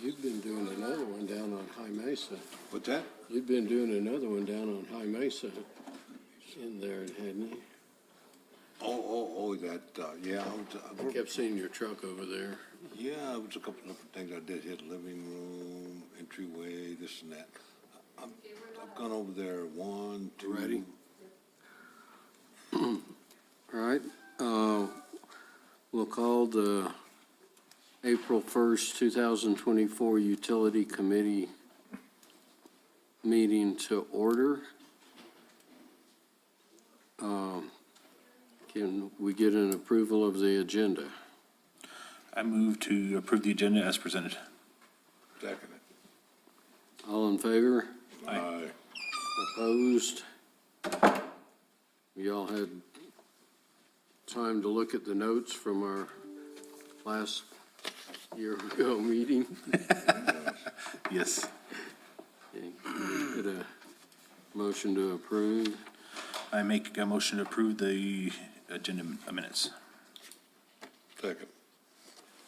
You've been doing another one down on High Mesa. What's that? You've been doing another one down on High Mesa in there, hadn't you? Oh, that, yeah. I kept seeing your truck over there. Yeah, it was a couple of different things I did here, living room, entryway, this and that. I've gone over there one, two. Ready? All right, we'll call the April 1st, 2024 Utility Committee meeting to order. Can we get an approval of the agenda? I move to approve the agenda as presented. Second All in favor? it. Aye. Opposed? We all had time to look at the notes from our last year ago meeting. Yes. Okay, get a motion to approve. I make a motion to approve the agenda minutes. Second.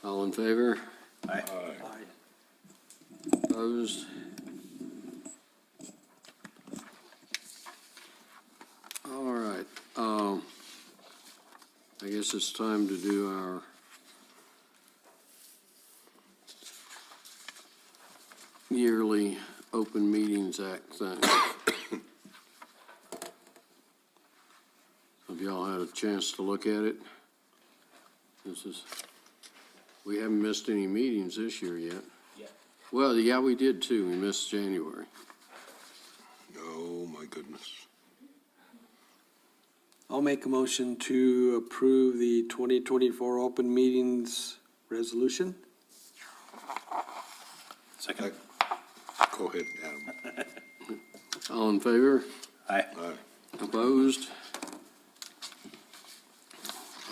All in favor? Aye. Opposed? All right, I guess it's time to do our yearly Open Meetings Act thing. Have y'all had a chance to look at it? We haven't missed any meetings this year yet. Well, yeah, we did too. We missed January. Oh, my goodness. I'll make a motion to approve the 2024 open meetings resolution. Second. Go ahead, Adam. All in favor? Aye. Aye. Opposed?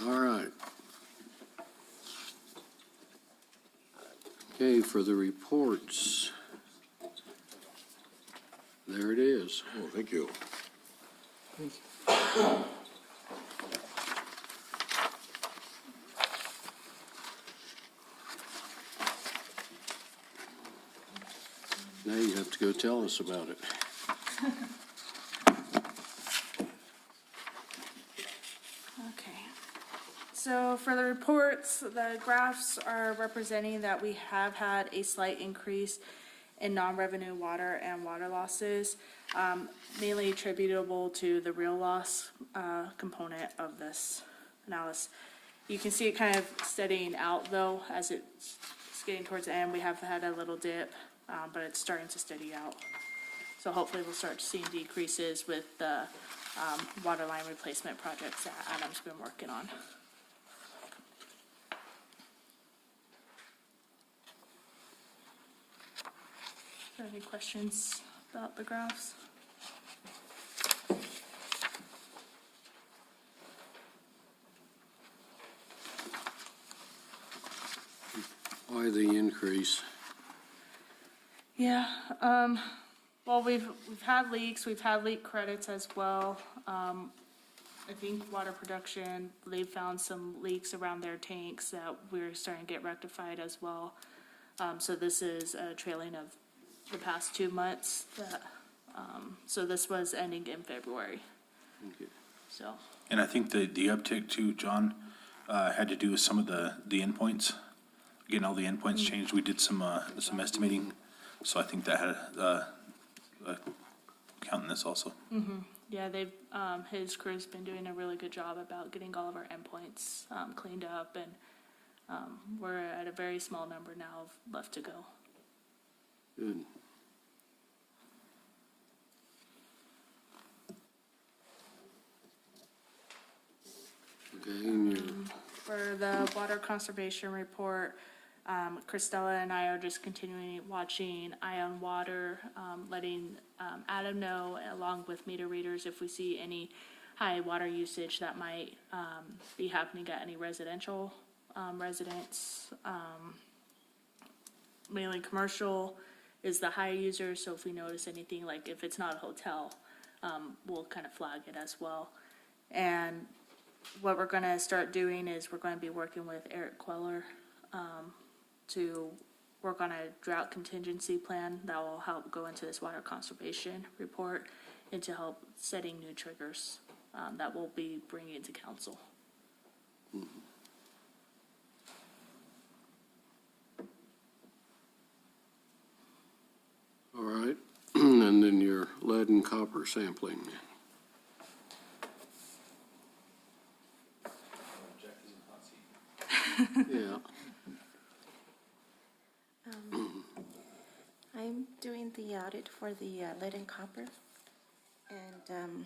All right. Okay, for the reports. There it is. Oh, thank you. Now you have to go tell us about it. Okay, so for the reports, the graphs are representing that we have had a slight increase in non-revenue water and water losses, mainly attributable to the real loss component of this analysis. You can see it kind of steadying out though, as it's getting towards the end. We have had a little dip, but it's starting to steady out. So hopefully we'll start seeing decreases with the water line replacement projects that Adam's been working on. Are there any questions about the graphs? Why the increase? Yeah, well, we've had leaks, we've had leak credits as well. I think water production, they've found some leaks around their tanks that we're starting to get rectified as well. So this is a trailing of the past 2 months that, so this was ending in February, Okay. so. And I think the uptick too, John, had to do with some of the endpoints. Getting all the endpoints changed. We did some estimating. So I think that had a count in this also. Yeah, they've, his crew's been doing a really good job about getting all of our endpoints, cleaned up, and, we're at a very small number now left to go. Good. Okay, and your For the water conservation report, Christella and I are just continuing watching Ion Water, letting Adam know, along with meter readers, if we see any high water usage that might be happening at any residential residents. Mainly commercial is the high user, so if we notice anything, like if it's not a hotel, we'll kind of flag it as well. And what we're gonna start doing is we're gonna be working with Eric Queller to work on a drought contingency plan that will help go into this water conservation report and to help setting new triggers, that we'll be bringing to council. All right, and then your lead and copper sampling. Yeah, I'm doing the audit for the lead and copper, and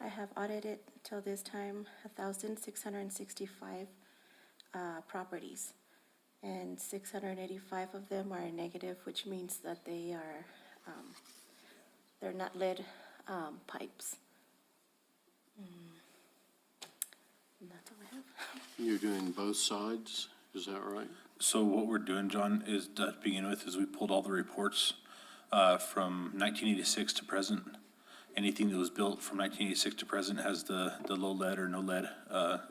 I have audited till this time 1,665 properties, and 685 of them are negative, which means that they are they're not lead pipes. And that's all I have. you're doing both sides, is that right? So what we're doing, John, is to begin with, is we pulled all the reports from 1986 to present. Anything that was built from 1986 to present has the low lead or no lead,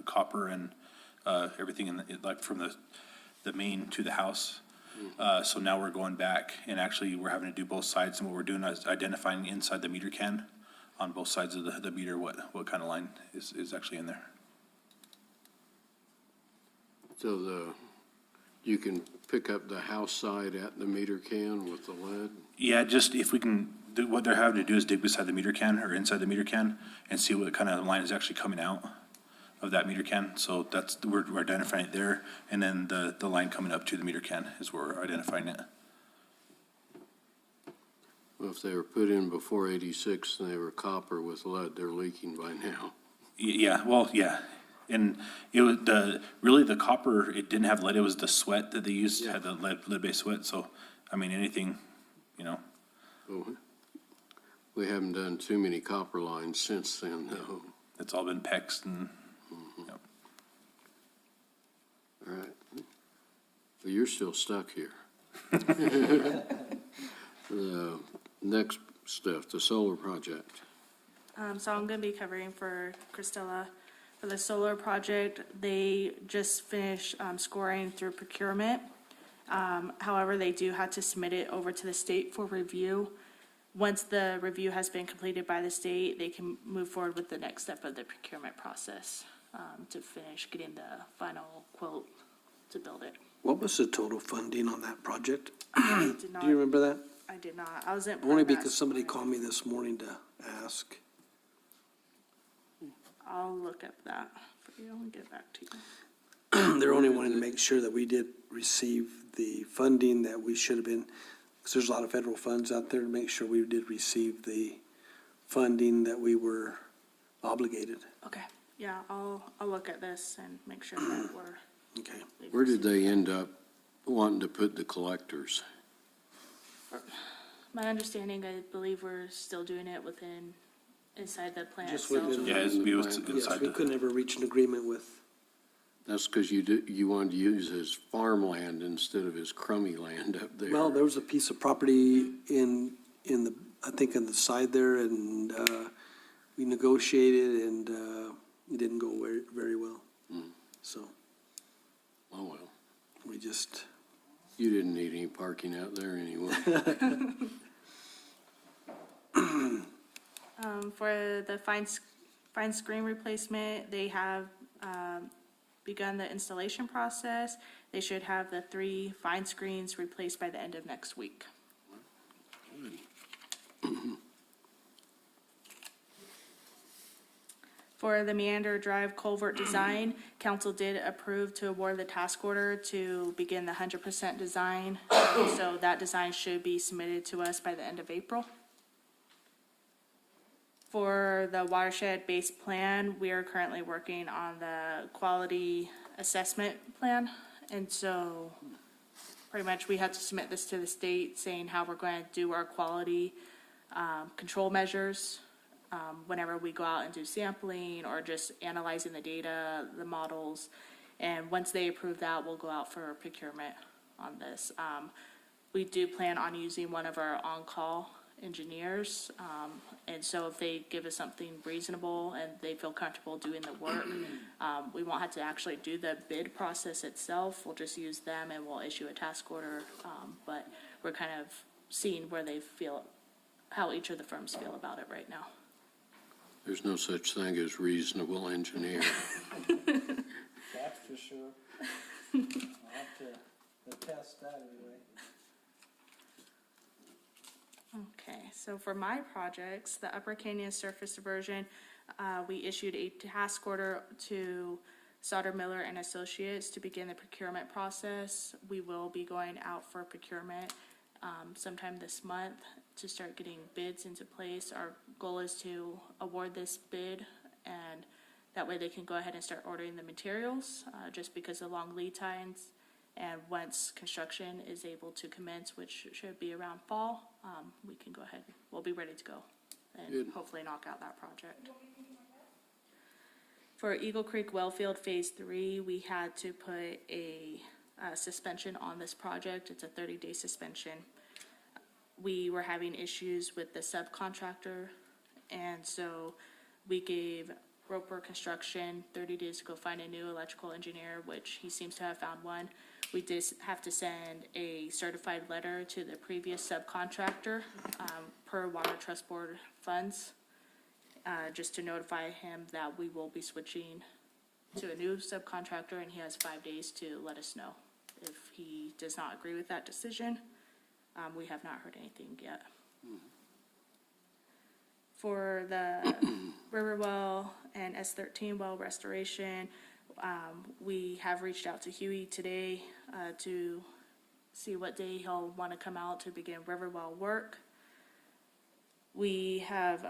copper and everything in the, like from the main to the house. So now we're going back and actually we're having to do both sides, and what we're doing is identifying inside the meter can on both sides of the meter what kind of line is actually in there. So you can pick up the house side at the meter can with the lead? Yeah, just if we can, what they're having to do is dig beside the meter can or inside the meter can and see what kind of line is actually coming out of that meter can. So that's, we're identifying it there, and then the line coming up to the meter can is where we're identifying it. Well, if they were put in before 86 and they were copper with lead, they're leaking by now. Yeah, well, yeah. And it was really the copper, it didn't have lead, it was the sweat that they used, had the lead-based sweat. So, I mean, anything, you know. Oh, we haven't done too many copper lines since then, though. It's all been PEX and, yep. All right. Well, you're still stuck here. The next stuff, the solar project. So I'm gonna be covering for Christella. For the solar project, they just finished scoring through procurement. However, they do have to submit it over to the state for review. Once the review has been completed by the state, they can move forward with the next step of the procurement process to finish getting the final quote to build it. What was the total funding on that project? I did Do you not, remember that? I did not. I wasn't. Only part of that because somebody scoring. called me this morning to ask. I'll look up that for you and get back to you. They're only wanting to make sure that we did receive the funding that we should have been, because there's a lot of federal funds out there, to make sure we did receive the funding that we were obligated. Okay, yeah, I'll look at this and make sure that we're. Okay. Where did they end up wanting to put the collectors? My understanding, I believe we're still doing it inside the plant Just itself. within- Yeah, it's Yes, inside we the, could never reach an agreement with, That's because you wanted to use his farmland instead of his crummy land up there. well, there was a piece of property in the, I think on the side there, and we negotiated, and it didn't go very, very well. So Oh, well, we just, you didn't need any parking out there anyway. For the fine screen replacement, they have begun the installation process. They should have the 3 fine screens replaced by the end of next week. For the Meander Drive culvert design, council did approve to award the task order to begin the 100% design. So that design should be submitted to us by the end of April. For the watershed-based plan, we are currently working on the quality assessment plan. And so pretty much we have to submit this to the state saying how we're going to do our quality control measures whenever we go out and do sampling or just analyzing the data, the models. And once they approve that, we'll go out for procurement on this. We do plan on using one of our on-call engineers. And so if they give us something reasonable and they feel comfortable doing the work, we won't have to actually do the bid process itself. We'll just use them and we'll issue a task order. But we're kind of seeing where they feel, how each of the firms feel about it right now. There's no such thing as reasonable engineer. That's for sure. I'll have to attest that anyway. Okay, so for my projects, the Upper Canyon Surface Diversion, we issued a task order to Sauter Miller and Associates to begin the procurement process. We will be going out for procurement sometime this month to start getting bids into place. Our goal is to award this bid, and that way they can go ahead and start ordering the materials, just because of long lead times. And once construction is able to commence, which should be around fall, we can go ahead, we'll be ready to go and Good. hopefully knock out that project. For Eagle Creek Wellfield Phase 3, we had to put a suspension on this project. It's a 30-day suspension. We were having issues with the subcontractor, and so we gave Roper Construction 30 days to go find a new electrical engineer, which he seems to have found one. We did have to send a certified letter to the previous subcontractor, per Water Trust Board funds, just to notify him that we will be switching to a new subcontractor, and he has 5 days to let us know. If he does not agree with that decision, we have not heard anything yet. For the Riverwell and S13 well restoration, we have reached out to Huey today to see what day he'll want to come out to begin Riverwell work. We have,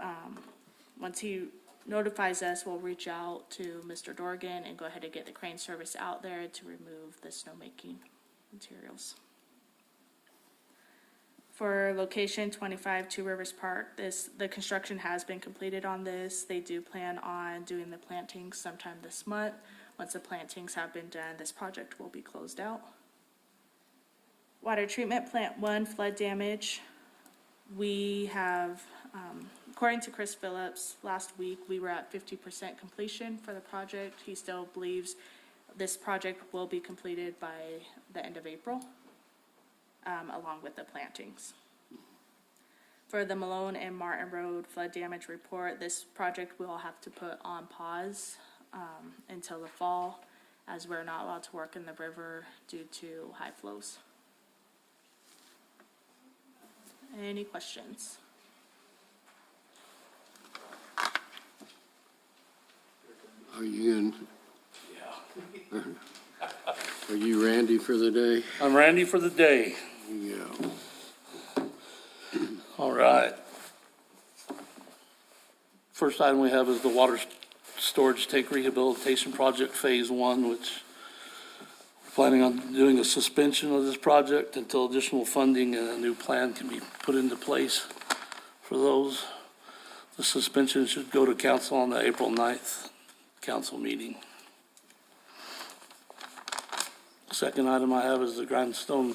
once he notifies us, we'll reach out to Mr. Dorgan and go ahead and get the crane service out there to remove the snowmaking materials. For location 25 Two Rivers Park, the construction has been completed on this. They do plan on doing the plantings sometime this month. Once the plantings have been done, this project will be closed out. Water Treatment Plant 1 flood damage. We have, according to Chris Phillips, last week we were at 50% completion for the project. He still believes this project will be completed by the end of April, along with the plantings. For the Malone and Martin Road flood damage report, this project we'll have to put on pause until the fall, as we're not allowed to work in the river due to high flows. Any questions? Are you in? Yeah. Are you Randy for the day? I'm Randy for the day. Yeah. All right. First item we have is the water storage tank rehabilitation project, Phase 1, which we're planning on doing a suspension of this project until additional funding and a new plan can be put into place for those. The suspension should go to council on the April 9th council meeting. Second item I have is the Grindstone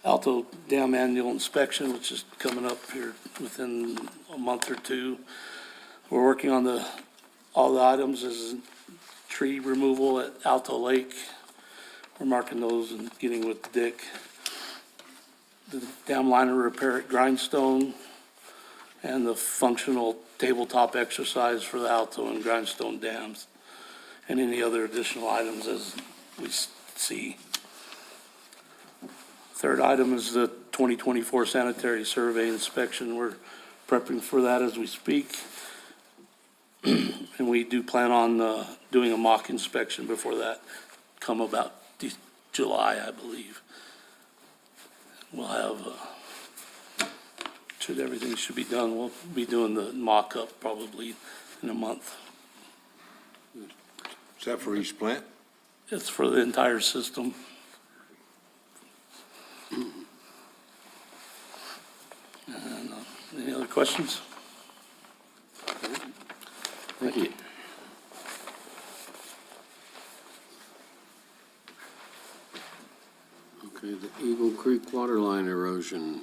Alto Dam annual inspection, which is coming up here within a month or two. We're working on all the items is tree removal at Alto Lake. We're marking those and getting with Dick. The dam liner repair at Grindstone and the functional tabletop exercise for the Alto and Grindstone dams, and any other additional items as we see. Third item is the 2024 sanitary survey inspection. We're prepping for that as we speak. And we do plan on doing a mock inspection before that, come about July, I believe. We'll have, everything should be done, we'll be doing the mock-up probably in a month. Is that for each plant? It's for the entire system. And, any other questions? Thank you. Okay, the Eagle Creek water line erosion.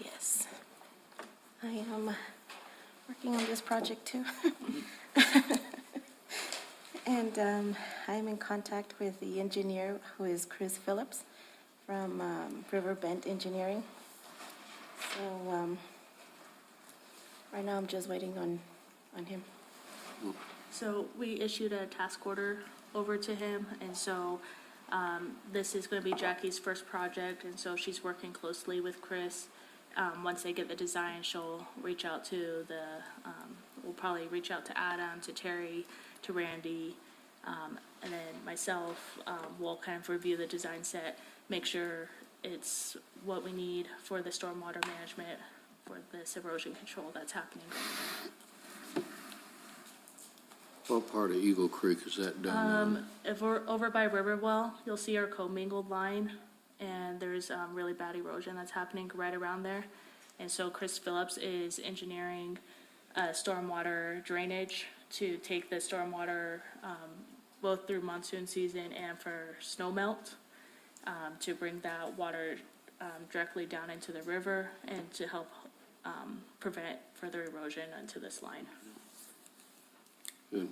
Yes. I am working on this project too. And I'm in contact with the engineer, who is Chris Phillips from Riverbend Engineering. So right now I'm just waiting on him. So we issued a task order over to him, and so this is going to be Jackie's first project, and so she's working closely with Chris. Once they get the design, she'll reach out to we'll probably reach out to Adam, to Terry, to Randy, and then myself. We'll kind of review the design set, make sure it's what we need for the stormwater management, for this erosion control that's happening. What part of Eagle Creek is that done? If we're over by Riverwell, you'll see our commingled line, and there's really bad erosion that's happening right around there. And so Chris Phillips is engineering stormwater drainage to take the stormwater both through monsoon season and for snow melt, to bring that water directly down into the river and to help prevent further erosion into this line. Good.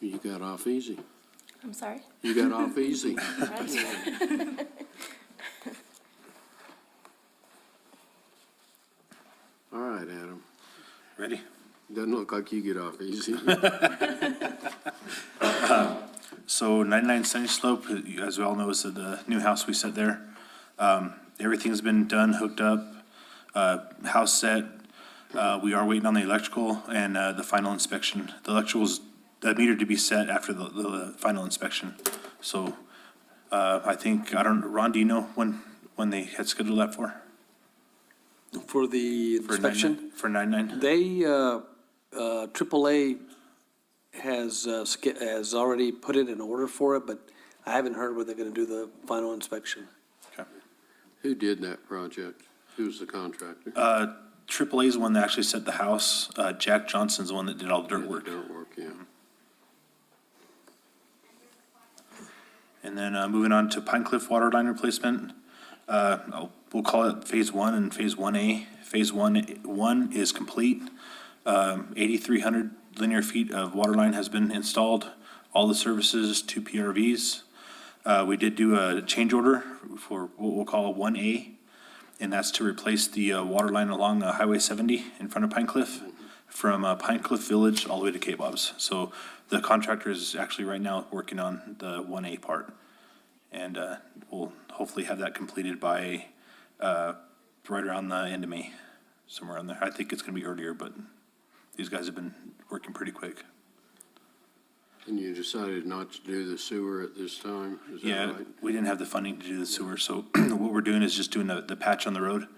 You got off easy. I'm sorry? You got off easy. Right? All right, Adam. Ready? Doesn't look like you get off easy. So 99 Sunny Slope, as we all know, is the new house we set there. Everything's been done, hooked up, house set. We are waiting on the electrical and the final inspection. The electrical's meter to be set after the final inspection. So I think, Ron, do you know when they had scheduled that for? For the For inspection, 99? For 99? they, AAA has already put in an order for it, but I haven't heard where they're gonna do the final inspection. Okay. Who did that project? Who's the contractor? AAA is the one that actually set the house. Jack Johnson's the one that did all the dirt work. Dirt work, yeah. And then moving on to Pine Cliff water line replacement. We'll call it Phase 1 and Phase 1A. Phase 1 is complete. 8,300 linear feet of water line has been installed. All the services to PRVs. We did do a change order for what we'll call 1A, and that's to replace the water line along Highway 70 in front of Pine Cliff, from Pine Cliff Village all the way to Cape Bob's. So the contractor is actually right now working on the 1A part. And we'll hopefully have that completed by right around the end of May, somewhere on there. I think it's gonna be earlier, but these guys have been working pretty quick. And you decided not to do the sewer at this time, is that Yeah, right? we didn't have the funding to do the sewer, so what we're doing is just doing the patch on the road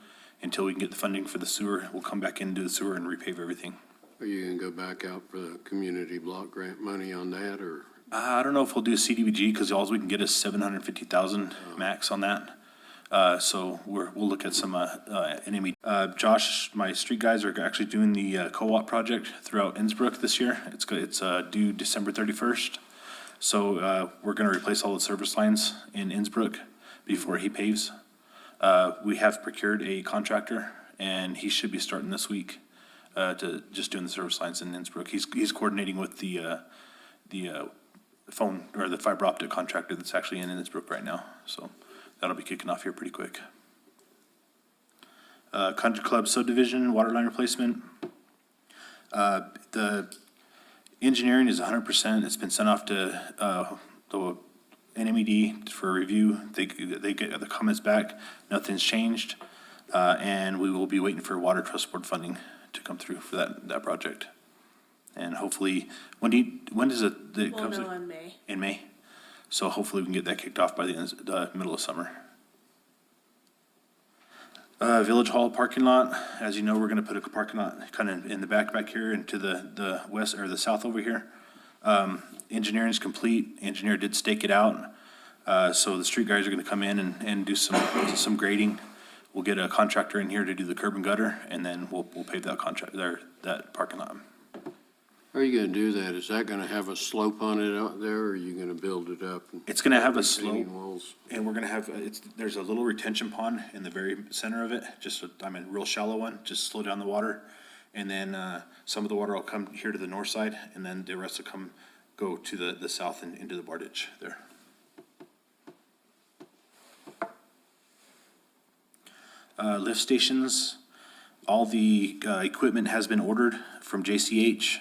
until we can get the funding for the sewer. We'll come back in, do the sewer, and repave everything. Are you gonna go back out for the community block grant money on that, or? I don't know if we'll do CDBG, because all we can get is 750,000 max on that. So we'll look at some NME. Josh, my street guys are actually doing the co-op project throughout Innsbrook this year. It's due December 31st. So we're going to replace all the service lines in Innsbrook before he paves. We have procured a contractor, and he should be starting this week to just doing the service lines in Innsbrook. He's coordinating with the phone or the fiber optic contractor that's actually in Innsbrook right now. So that'll be kicking off here pretty quick. Country Club subdivision, water line replacement. The engineering is 100%. It's been sent off to the NMED for review. They get the comments back. Nothing's changed. And we will be waiting for Water Trust Board funding to come through for that project. And hopefully, when does it We'll comes know in May. in May? So hopefully we can get that kicked off by the middle of summer. Village Hall parking lot, as you know, we're gonna put a parking lot kind of in the back here into the west or the south over here. Engineering's complete. Engineer did stake it out. So the street guys are gonna come in and do some grading. We'll get a contractor in here to do the curb and gutter, and then we'll pave that parking lot. How are you gonna do that? Is that gonna have a slope on it out there, or are you gonna build it up? and It's gonna have a retaining slope. walls? And we're gonna have, there's a little retention pond in the very center of it, real shallow one, just slow down the water. And then, some of the water will come here to the north side, and then the rest will go to the south and into the bar ditch there. Lift stations, all the, equipment has been ordered from JCH.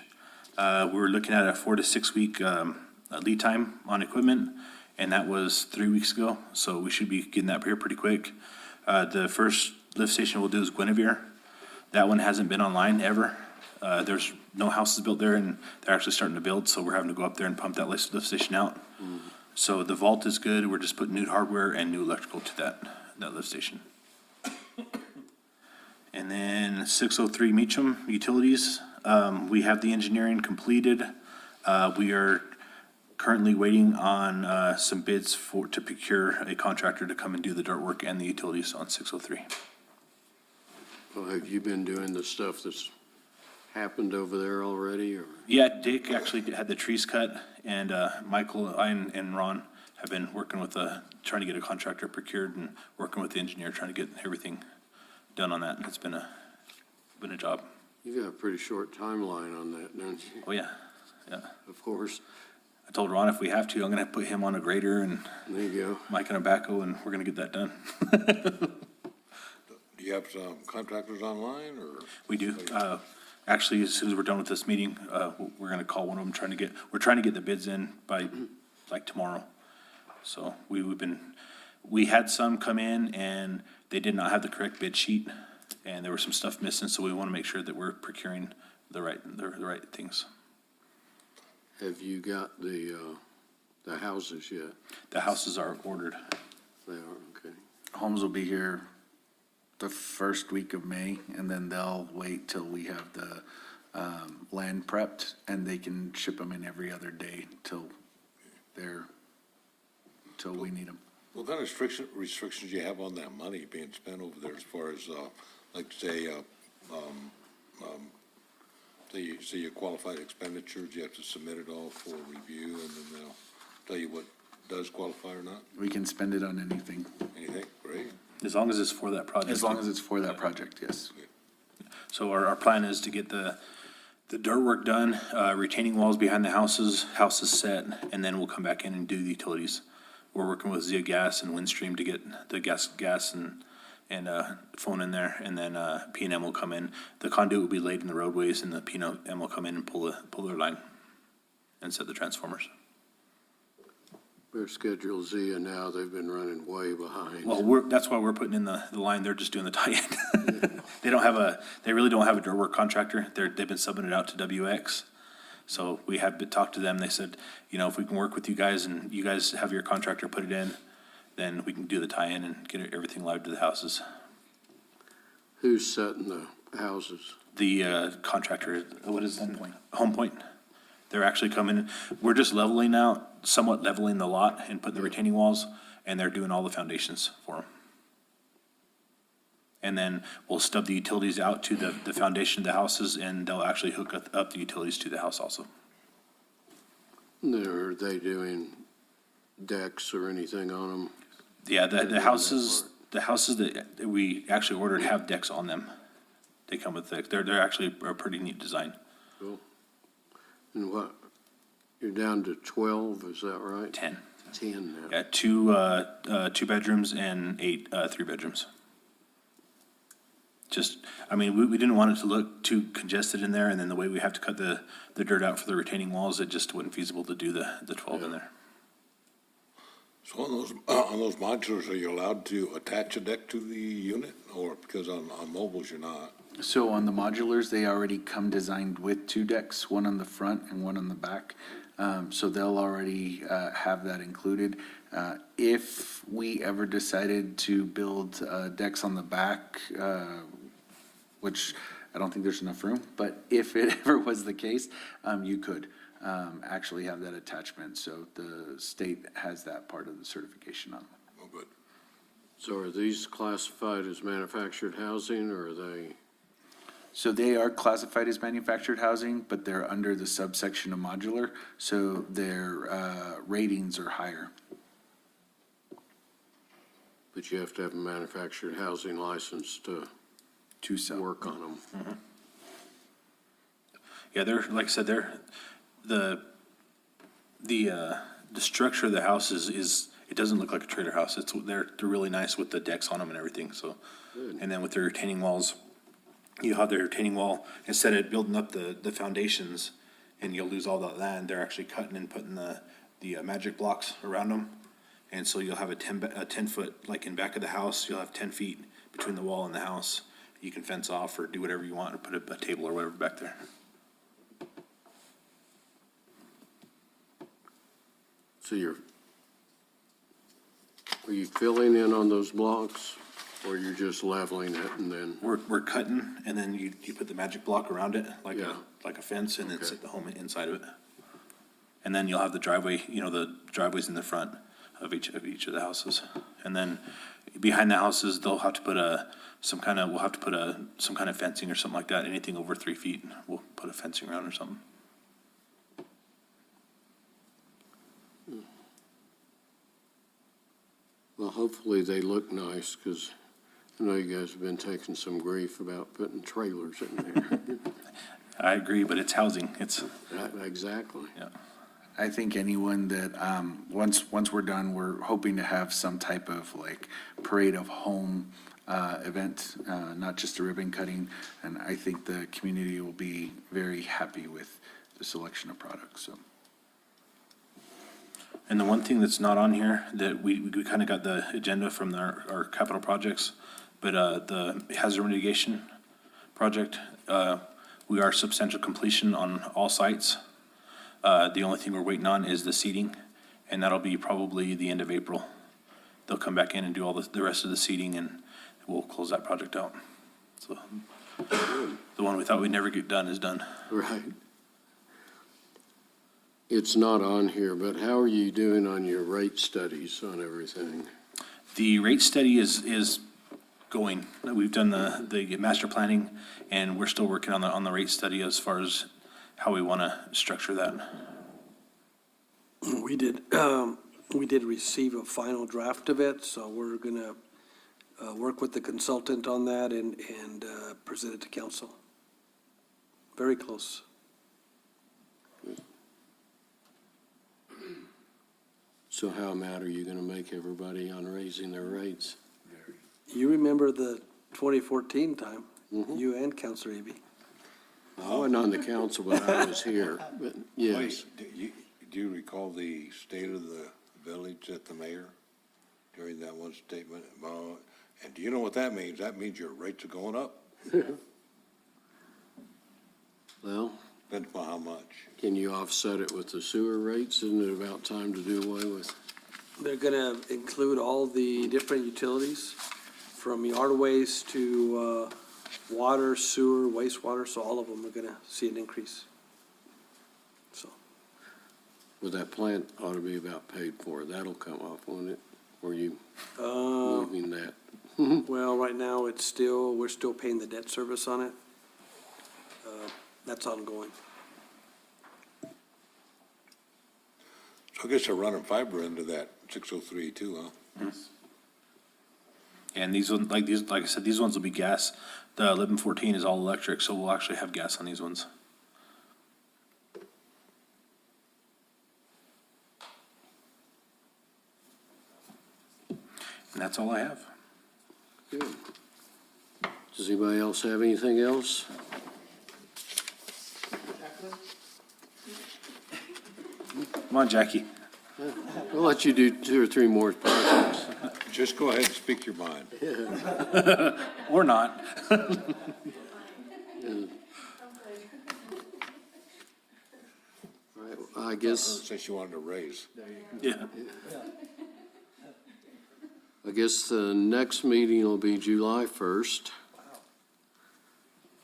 We were looking at a 4 to 6 week, lead time on equipment, and that was 3 weeks ago, so we should be getting that here pretty quick. The first lift station we'll do is Guinevere. That one hasn't been online ever. There's no houses built there, and they're actually starting to build, so we're having to go up there and pump that lift station out. So the vault is good. We're just putting new hardware and new electrical to that lift station. And then 603 Meacham Utilities, we have the engineering completed. We are currently waiting on some bids to procure a contractor to come and do the dirt work and the utilities on 603. Well, have you been doing the stuff that's happened over there already, or? Yeah, Dick actually had the trees cut, and Michael and Ron have been working with trying to get a contractor procured and working with the engineer, trying to get everything done on that. It's been a job. You got a pretty short timeline on that, don't you? Oh, yeah, yeah. Of course. I told Ron if we have to, I'm gonna put him on a grader and There you go. Mike on a backhoe, and we're gonna get that done. Do you have some contractors online, or? We do. Actually, as soon as we're done with this meeting, we're gonna call one of them, we're trying to get the bids in by like tomorrow. So we had some come in and they did not have the correct bid sheet, and there was some stuff missing, so we wanna make sure that we're procuring the right things. Have you got the houses yet? The houses are ordered. They are, okay. Homes will be here the first week of May, and then they'll wait till we have the land prepped, and they can ship them in every other day till we need them. What kind of restrictions you have on that money being spent over there as far as, like, say your qualified expenditures, you have to submit it all for review, and then they'll tell you what does qualify or not? We can spend it on anything, Anything? Great. As long as it's for that project. as long as it's for that project, yes. So our plan is to get the dirt work done, retaining walls behind the houses set, and then we'll come back in and do the utilities. We're working with Zia Gas and Windstream to get the gas and phone in there, and then P&M will come in. The conduit will be laid in the roadways, and the P&M will come in and pull their line and set the transformers. We're scheduled Zia now, they've been running way behind. Well, that's why we're putting in the line. They're just doing the tie-in. They really don't have a dirt work contractor. They've been subbing it out to WX. So we had talked to them. They said, if we can work with you guys and you guys have your contractor put it in, then we can do the tie-in and get everything live to the houses. Who's setting the houses? The contractor, what is that? Home Point. They're actually coming, we're just somewhat leveling the lot and putting the retaining walls, and they're doing all the foundations for them. And then we'll stub the utilities out to the foundation of the houses, and they'll actually hook up the utilities to the house also. Are they doing decks or anything on them? Yeah, the houses that we actually ordered have decks on them. They come with decks. They're actually a pretty neat design. Cool. And you're down to 12, is that right? 10. 10 now. Yeah, two bedrooms and 8 3 bedrooms. We didn't want it to look too congested in there, and then the way we have to cut the dirt out for the retaining walls, it just wasn't feasible to do the 12 in there. So on those modulars, are you allowed to attach a deck to the unit, or because on mobiles you're not? So on the modulars, they already come designed with 2 decks, one on the front and one on the back. So they'll already have that included. If we ever decided to build decks on the back, which I don't think there's enough room, but if it ever was the case, you could actually have that attachment. So the state has that part of the certification on them. Oh, good. So are these classified as manufactured housing, or are they So they are classified as manufactured housing, but they're under the subsection of modular, so their ratings are higher. But you have to have a manufactured housing license To sell. work on them. Yeah, they're, like I said, the structure of the house is, it doesn't look like a trailer house. They're really nice with the decks on them and everything, so. And then with their retaining walls, you have their retaining wall, instead of building up the foundations and you'll lose all that land, they're actually cutting and putting the magic blocks around them. And so you'll have a 10 foot, like in back of the house, you'll have 10 feet between the wall and the house. You can fence off or do whatever you want, or put a table or whatever back there. So are you filling in on those blocks, or you're just leveling it and then? We're cutting, and then you put the magic block around it, like Yeah. a fence, and then Okay. sit the home inside of it. And then you'll have the driveway, the driveways in the front of each of the houses. And then behind the houses, they'll have to put some kind of fencing or something like that. Anything over 3 feet, we'll put a fencing around or something. Well, hopefully they look nice, because I know you guys have been taking some grief about putting trailers in there. I agree, but it's housing, Exactly. yeah. I think anyone that, once we're done, we're hoping to have some type of like parade of home event, not just a ribbon cutting. And I think the community will be very happy with the selection of products, so. And the one thing that's not on here, that we kind of got the agenda from our capital projects, but the hazard mitigation project, we are substantial completion on all sites. The only thing we're waiting on is the seeding, and that'll be probably the end of April. They'll come back in and do all the rest of the seeding, and we'll close that project out. So the one we thought we'd never get done is done. Right. It's not on here, but how are you doing on your rate studies on everything? The rate study is going. We've done the master planning, and we're still working on the rate study as far as how we want to structure that. We did receive a final draft of it, so we're gonna work with the consultant on that and present it to council. Very close. So how mad are you gonna make everybody on raising their rates? You remember the 2014 time, you and Counselor Eby. I wasn't on the council, but I was here, but yes. Wait, do you recall the state of the village at the mayor during that one statement? And do you know what that means? That means your rates are going up. Well, Depends upon how much. can you offset it with the sewer rates? Isn't it about time to do away with? They're gonna include all the different utilities, from yard waste to water, sewer, wastewater, so all of them are gonna see an increase. So, Well, that plant ought to be about paid for. That'll come off, won't it? Or you uh, moving that? well, right now, we're still paying the debt service on it. That's ongoing. So I guess they're running fiber into that 603 too, huh? And these ones, like I said, these ones will be gas. The 1114 is all electric, so we'll actually have gas on these ones. And that's all I have. Good. Does anybody else have anything else? Come on, Jackie. I'll let you do 2 or 3 more projects. Just go ahead and speak your mind. Or not. All right, I guess, Since you wanted to raise. Yeah. the next meeting will be July 1st. Is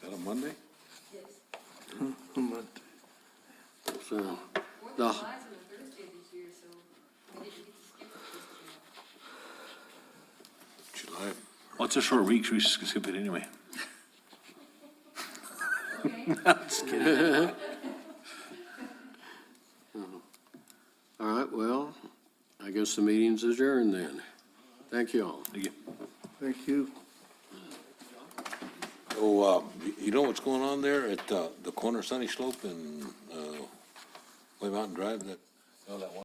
that a Monday? So, July. Well, it's a short week, so we should skip it anyway. Just kidding. All right, well, I guess the meeting's adjourned then. Thank you all. Thank you. Thank you. Oh, you know what's going on there at, the corner Sunny Slope and, Way Mountain Drive, that, that one